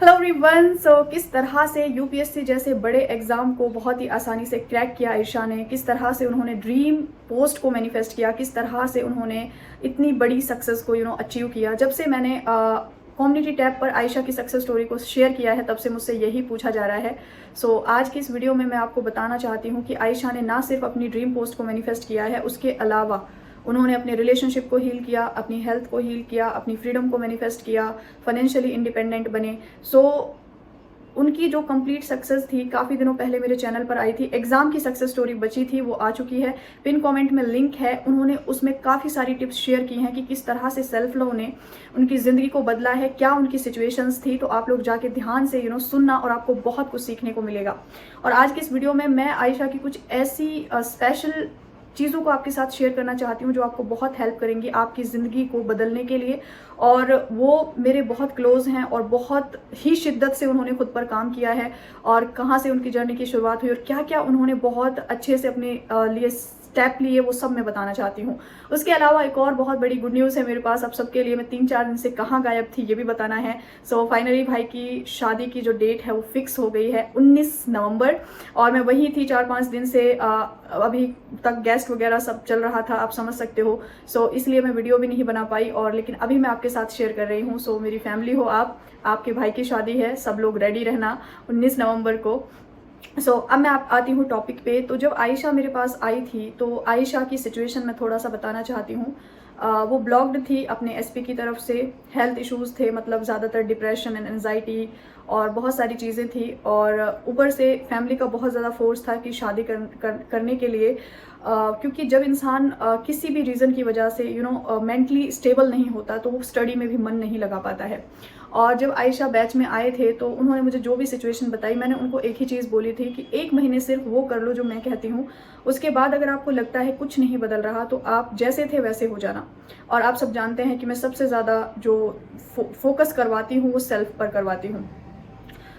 Hello everyone. किस तरह से यूपीएससी जैसे बड़े एग्ज़ाम को बहुत ही आसानी से क्रैक किया आयशा ने, किस तरह से उन्होंने ड्रीम पोस्ट को मैनिफेस्ट किया, किस तरह से उन्होंने इतनी बड़ी सक्सेस को अचीव किया। जब से मैंने कम्युनिटी टैब पर आयशा की सक्सेस स्टोरी को शेयर किया है तब से मुझसे यही पूछा जा रहा है। आज की इस वीडियो में मैं आपको बताना चाहती हूँ कि आयशा ने ना सिर्फ अपनी ड्रीम पोस्ट को मैनिफेस्ट किया है, उसके अलावा उन्होंने अपने रिलेशनशिप को हील किया, अपनी हेल्थ को हील किया, अपनी फ्रीडम को मैनिफेस्ट किया, फाइनेंशियली इंडिपेंडेंट बने। उनकी जो कंप्लीट सक्सेस थी काफ़ी दिनों पहले मेरे चैनल पर आई थी। एग्जाम की सक्सेस स्टोरी बची थी, वो आ चुकी है। पिन कमेंट में लिंक है। उन्होंने उसमें काफ़ी सारी टिप्स शेयर की हैं कि किस तरह से सेल्फ लव ने उनकी ज़िंदगी को बदला है, क्या उनकी सिचुएशंस थी। तो आप लोग जाके ध्यान से सुनना और आपको बहुत कुछ सीखने को मिलेगा। और आज की इस वीडियो में मैं आयशा की कुछ ऐसी स्पेशल चीज़ों को आपके साथ शेयर करना चाहती हूँ जो आपको बहुत हेल्प करेंगी आपकी ज़िंदगी को बदलने के लिए। और वो मेरे बहुत क्लोज हैं और बहुत ही शिद्दत से उन्होंने खुद पर काम किया है, और कहाँ से उनकी जर्नी की शुरुआत हुई और क्या क्या उन्होंने बहुत अच्छे से अपने लिए स्टेप लिए, वो सब मैं बताना चाहती हूँ। उसके अलावा एक और बहुत बड़ी गुड न्यूज़ है मेरे पास आप सबके लिए। मैं 3-4 दिन से कहाँ गायब थी ये भी बताना है। फाइनली भाई की शादी की जो डेट है वो फिक्स हो गई है 19 नवंबर, और मैं वहीं थी 4-5 दिन से। अभी तक गेस्ट वगैरह सब चल रहा था, आप समझ सकते हो। इसलिए मैं वीडियो भी नहीं बना पाई, और लेकिन अभी मैं आपके साथ शेयर कर रही हूँ। मेरी फैमिली हो, आपके भाई की शादी है, सब लोग रेडी रहना 19 नवंबर को। अब मैं आती हूँ टॉपिक पे। तो जब आयशा मेरे पास आई थी तो आयशा की सिचुएशन मैं थोड़ा सा बताना चाहती हूँ। वो ब्लॉक्ड थी अपने एसपी की तरफ से, हेल्थ इश्यूज थे, मतलब ज़्यादातर डिप्रेशन एंड एनजाइटी और बहुत सारी चीज़ें थी। और ऊपर से फैमिली का बहुत ज़्यादा फोर्स था कि शादी करने के लिए, क्योंकि जब इंसान किसी भी रीज़न की वजह से मेंटली स्टेबल नहीं होता तो वो स्टडी में भी मन नहीं लगा पाता है। और जब आयशा बैच में आए थे तो उन्होंने मुझे जो भी सिचुएशन बताई, मैंने उनको एक ही चीज़ बोली थी कि 1 महीने सिर्फ वो कर लो जो मैं कहती हूँ। उसके बाद अगर आपको लगता है कुछ नहीं बदल रहा तो आप जैसे थे वैसे हो जाना। और आप सब जानते हैं कि मैं सबसे ज़्यादा जो फोकस करवाती हूँ वो सेल्फ पर करवाती हूँ।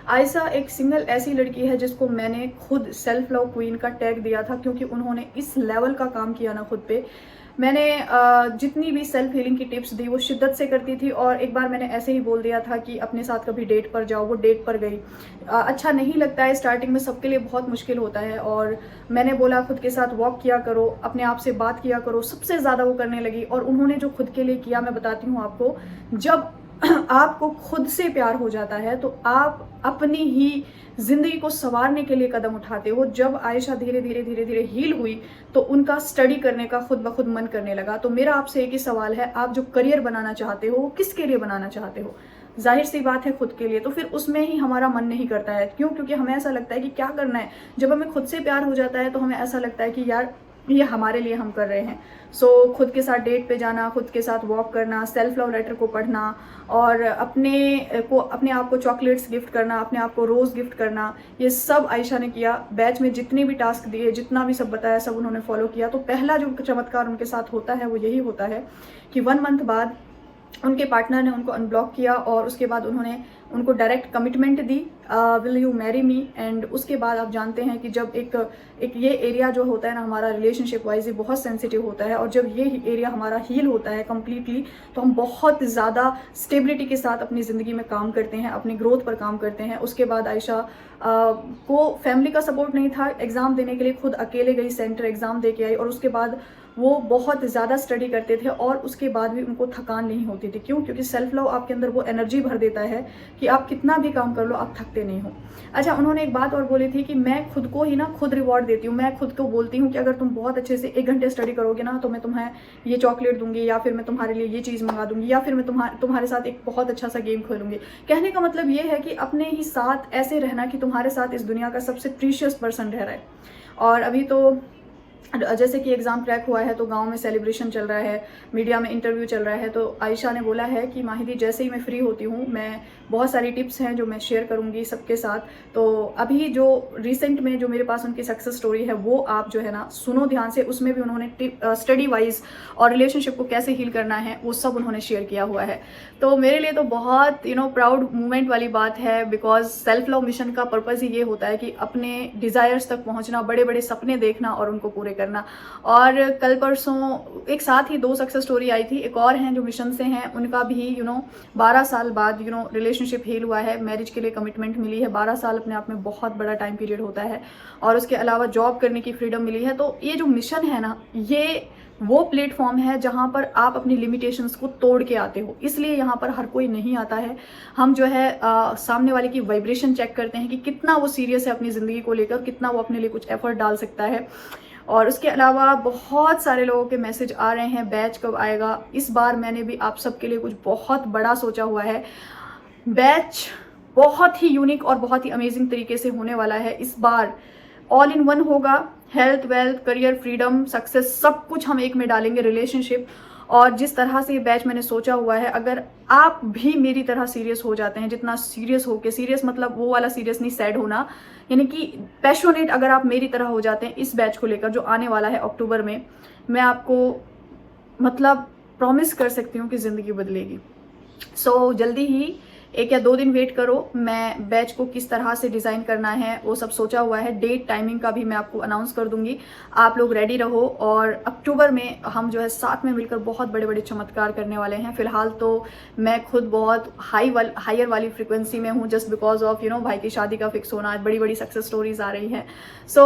आयशा एक सिंगल ऐसी लड़की है जिसको मैंने खुद सेल्फ लव क्वीन का टैग दिया था, क्योंकि उन्होंने इस लेवल का काम किया ना खुद पे। मैंने जितनी भी सेल्फ हीलिंग की टिप्स दी वो शिद्दत से करती थी, और एक बार मैंने ऐसे ही बोल दिया था कि अपने साथ कभी डेट पर जाओ, वो डेट पर गई। अच्छा नहीं लगता है, स्टार्टिंग में सबके लिए बहुत मुश्किल होता है। और मैंने बोला खुद के साथ वॉक किया करो, अपने आप से बात किया करो, सबसे ज़्यादा वो करने लगी। और उन्होंने जो खुद के लिए किया मैं बताती हूँ आपको। जब आपको खुद से प्यार हो जाता है तो आप अपनी ही जिंदगी को संवारने के लिए कदम उठाते हो। जब आयशा धीरे धीरे हील हुई तो उनका स्टडी करने का खुद ब खुद मन करने लगा। तो मेरा आपसे एक ही सवाल है, आप जो करियर बनाना चाहते हो वो किसके लिए बनाना चाहते हो? जाहिर सी बात है खुद के लिए। तो फिर उसमें ही हमारा मन नहीं करता है। क्यों? क्योंकि हमें ऐसा लगता है कि क्या करना है। जब हमें खुद से प्यार हो जाता है तो हमें ऐसा लगता है कि यार ये हमारे लिए हम कर रहे हैं। खुद के साथ डेट पे जाना, खुद के साथ वॉक करना, सेल्फ लव लेटर को पढ़ना, और अपने आप को चॉकलेट्स गिफ्ट करना, अपने आप को रोज़ गिफ्ट करना, ये सब आयशा ने किया। बैच में जितने भी टास्क दिए, जितना भी सब बताया, सब उन्होंने फॉलो किया। तो पहला जो चमत्कार उनके साथ होता है वो यही होता है कि 1 मंथ बाद उनके पार्टनर ने उनको अनब्लॉक किया, और उसके बाद उन्होंने उनको direct commitment the, will you marry me. And उसके बाद आप जानते हैं कि जब एक ये एरिया जो होता है ना हमारा रिलेशनशिप वाइज, ये बहुत सेंसिटिव होता है। और जब ये एरिया हमारा हील होता है कम्प्लीटली तो हम बहुत ज़्यादा स्टेबिलिटी के साथ अपनी ज़िंदगी में काम करते हैं, अपनी ग्रोथ पर काम करते हैं। उसके बाद आयशा को फैमिली का सपोर्ट नहीं था। एग्ज़ाम देने के लिए खुद अकेले गई, सेंटर एग्ज़ाम दे के आई, और उसके बाद वो बहुत ज़्यादा स्टडी करते थे, और उसके बाद भी उनको थकान नहीं होती थी। क्यों? क्योंकि सेल्फ लव आपके अंदर वो एनर्जी भर देता है कि आप कितना भी काम कर लो आप थकते नहीं हो। अच्छा, उन्होंने एक बात और बोली थी कि मैं खुद को ही ना खुद रिवॉर्ड देती हूँ। मैं खुद को बोलती हूँ कि अगर तुम बहुत अच्छे से 1 घंटे स्टडी करोगे ना तो मैं तुम्हें ये चॉकलेट दूंगी, या फिर मैं तुम्हारे लिए ये चीज़ मंगा दूंगी, या फिर मैं तुम्हारे साथ एक बहुत अच्छा सा गेम खेलूंगी। कहने का मतलब ये है कि अपने ही साथ ऐसे रहना कि तुम्हारे साथ इस दुनिया का सबसे प्रीशियस पर्सन रह रहा है। और अभी तो जैसे कि एग्ज़ाम क्रैक हुआ है तो गांव में सेलिब्रेशन चल रहा है, मीडिया में इंटरव्यू चल रहा है। तो आयशा ने बोला है कि माहिदी जैसे ही मैं फ्री होती हूँ मैं बहुत सारी टिप्स हैं जो मैं शेयर करूँगी सबके साथ। तो अभी जो रिसेंट में जो मेरे पास उनकी सक्सेस स्टोरी है वो आप जो है ना सुनो ध्यान से। उसमें भी उन्होंने स्टडी वाइज और रिलेशनशिप को कैसे हील करना है वो सब उन्होंने शेयर किया हुआ है। तो मेरे लिए तो बहुत प्राउड मूवमेंट वाली बात है, बिकॉज सेल्फ लव मिशन का पर्पज़ ही ये होता है कि अपने डिज़ायर्स तक पहुँचना, बड़े बड़े सपने देखना और उनको पूरे करना। करना। और कल परसों एक साथ ही 2 सक्सेस स्टोरी आई थी, एक और हैं जो मिशन से हैं, उनका भी 12 साल बाद रिलेशनशिप हील हुआ है, मैरिज के लिए कमिटमेंट मिली है। 12 साल अपने आप में बहुत बड़ा टाइम पीरियड होता है, और उसके अलावा जॉब करने की फ्रीडम मिली है। तो ये जो मिशन है ना, ये वो प्लेटफॉर्म है जहाँ पर आप अपनी लिमिटेशंस को तोड़ के आते हो, इसलिए यहाँ पर हर कोई नहीं आता है। हम जो है सामने वाले की वाइब्रेशन चेक करते हैं कि कितना वो सीरियस है अपनी ज़िंदगी को लेकर, कितना वो अपने लिए कुछ एफर्ट डाल सकता है। और उसके अलावा बहुत सारे लोगों के मैसेज आ रहे हैं, बैच कब आएगा। इस बार मैंने भी आप सबके लिए कुछ बहुत बड़ा सोचा हुआ है। बैच बहुत ही यूनिक और बहुत ही अमेजिंग तरीके से होने वाला है। इस बार ऑल इन वन होगा, health, wealth, career, freedom, success, सब कुछ हम एक में डालेंगे, रिलेशनशिप। और जिस तरह से ये बैच मैंने सोचा हुआ है, अगर आप भी मेरी तरह सीरियस हो जाते हैं, जितना सीरियस हो के, सीरियस मतलब वो वाला सीरियस नहीं, सैड होना, यानी कि पैशनेट अगर आप मेरी तरह हो जाते हैं इस बैच को लेकर जो आने वाला है अक्टूबर में, मैं आपको मतलब प्रॉमिस कर सकती हूँ कि ज़िंदगी बदलेगी। सो जल्दी ही 1 या 2 दिन वेट करो, मैं बैच को किस तरह से डिज़ाइन करना है वो सब सोचा हुआ है। डेट, टाइमिंग का भी मैं आपको अनाउंस कर दूंगी, आप लोग रेडी रहो। और अक्टूबर में हम जो है साथ में मिलकर बहुत बड़े बड़े चमत्कार करने वाले हैं। फिलहाल तो मैं खुद बहुत हायर वाली फ्रिक्वेंसी में हूँ, जस्ट बिकॉज ऑफ भाई की शादी का फिक्स होना, बड़ी बड़ी सक्सेस स्टोरीज आ रही हैं। सो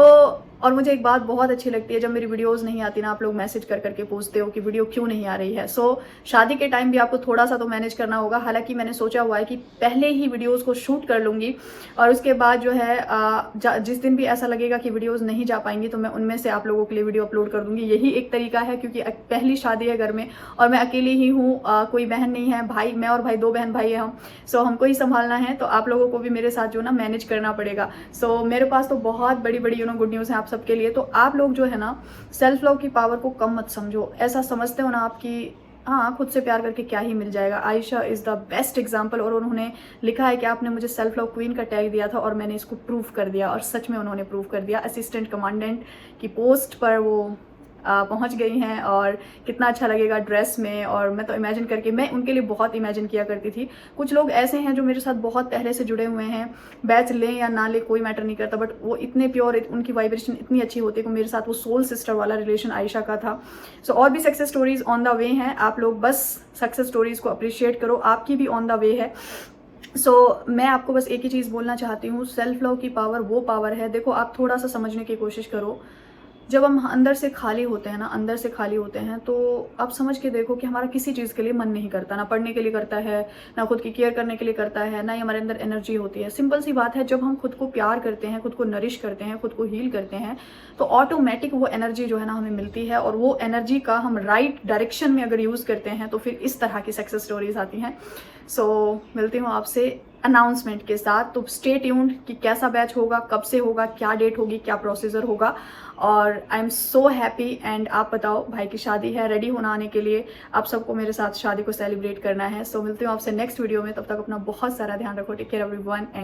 और मुझे एक बात बहुत अच्छी लगती है, जब मेरी वीडियोस नहीं आती ना, आप लोग मैसेज कर करके पूछते हो कि वीडियो क्यों नहीं आ रही है। सो शादी के टाइम भी आपको थोड़ा सा तो मैनेज करना होगा। हालांकि मैंने सोचा हुआ है कि पहले ही वीडियोस को शूट कर लूँगी, और उसके बाद जो है जिस दिन भी ऐसा लगेगा कि वीडियोस नहीं जा पाएंगी तो मैं उनमें से आप लोगों के लिए वीडियो अपलोड कर दूँगी। यही एक तरीका है, क्योंकि पहली शादी है घर में और मैं अकेली ही हूँ, कोई बहन नहीं है। भाई, मैं और भाई 2 बहन भाई हैं हम। सो हमको ही संभालना है, तो आप लोगों को भी मेरे साथ जो ना मैनेज करना पड़ेगा। सो मेरे पास तो बहुत बड़ी बड़ी गुड न्यूज़ है आप सबके लिए। तो आप लोग जो है ना, सेल्फ लव की पावर को कम मत समझो। ऐसा समझते हो ना आपकी, हाँ, खुद से प्यार करके क्या ही मिल जाएगा। Ayesha is the best example. और उन्होंने लिखा है कि आपने मुझे सेल्फ लव क्वीन का टैग दिया था और मैंने इसको प्रूव कर दिया, और सच में उन्होंने प्रूव कर दिया। असिस्टेंट कमांडेंट की पोस्ट पर वो पहुंच गई हैं, और कितना अच्छा लगेगा ड्रेस में। और मैं तो इमेजिन करके, मैं उनके लिए बहुत इमेजिन किया करती थी। कुछ लोग ऐसे हैं जो मेरे साथ बहुत पहले से जुड़े हुए हैं, बैच लें या ना ले कोई मैटर नहीं करता, बट वो इतने प्योर, उनकी वाइब्रेशन इतनी अच्छी होती है कि मेरे साथ वो सोल सिस्टर वाला रिलेशन आयशा का था। सो और भी success stories on the way हैं, आप लोग बस सक्सेस स्टोरीज को अप्रिशिएट करो, आपकी भी ऑन द वे है। सो मैं आपको बस एक ही चीज़ बोलना चाहती हूँ, सेल्फ लव की पावर वो पावर है। देखो, आप थोड़ा सा समझने की कोशिश करो। जब हम अंदर से खाली होते हैं ना, अंदर से खाली होते हैं, तो आप समझ के देखो कि हमारा किसी चीज़ के लिए मन नहीं करता, ना पढ़ने के लिए करता है, ना खुद की केयर करने के लिए करता है, ना ही हमारे अंदर एनर्जी होती है। सिंपल सी बात है, जब हम खुद को प्यार करते हैं, खुद को नरिश करते हैं, खुद को हील करते हैं, तो ऑटोमेटिक वो एनर्जी जो है ना हमें मिलती है। और वो एनर्जी का हम राइट डायरेक्शन में अगर यूज़ करते हैं तो फिर इस तरह की सक्सेस स्टोरीज आती हैं। सो मिलती हूँ आपसे अनाउंसमेंट के साथ। तो स्टे ट्यून्ड कि कैसा बैच होगा, कब से होगा, क्या डेट होगी, क्या प्रोसीजर होगा। और I am so happy. And आप बताओ, भाई की शादी है, रेडी होना आने के लिए। आप सबको मेरे साथ शादी को सेलिब्रेट करना है। सो मिलती हूँ आपसे नेक्स्ट वीडियो में, तब तक अपना बहुत सारा ध्यान रखो। Take care everyone.